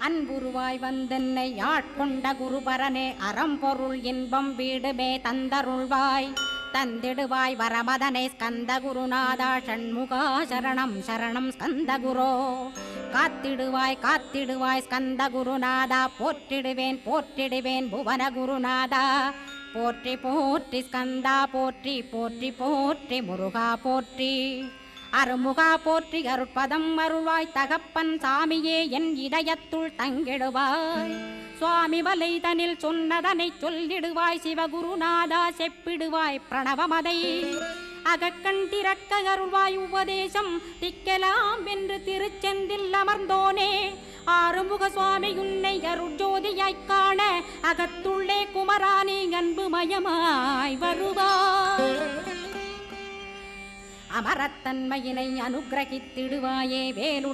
அன்புருவாய் வந்தென்னை ஆட்கொண்ட குருபரனே அறம்பொருள் இன்பம் வீடுமே தந்தருள்வாய் தந்திடுவாய் வரமதனை ஸ்கந்த குருநாதா ஷண்முகா சரணம் சரணம் ஸ்கந்த குரோ காத்திடுவாய் காத்திடுவாய் ஸ்கந்த குருநாதா போற்றிடுவேன் போற்றிடுவேன் புவன குருநாதா போற்றி போற்றி ஸ்கந்தா போற்றி போற்றி போற்றி முருகா போற்றி அருமுகா போற்றி அருட்பதம் அருள்வாய் தகப்பன் சாமியே என் இதயத்துள் தங்கிடுவாய் சுவாமி வலைதனில் சொன்னதனை சொல்லிடுவாய் சிவகுருநாதா செப்பிடுவாய் பிரணவமதை அகக்கண் திறக்க அருள்வாய் உபதேசம் திக்கலாம் என்று திருச்செந்தில் அமர்ந்தோனே ஆறுமுக சுவாமி உன்னை அருட்ஜோதியாய்க் காண அகத்துள்ளே குமரானே அன்புமயமாய் வருவாய் அமரத்தன்மையினை அனுகிரகித்திடுவாயே வேலுடன்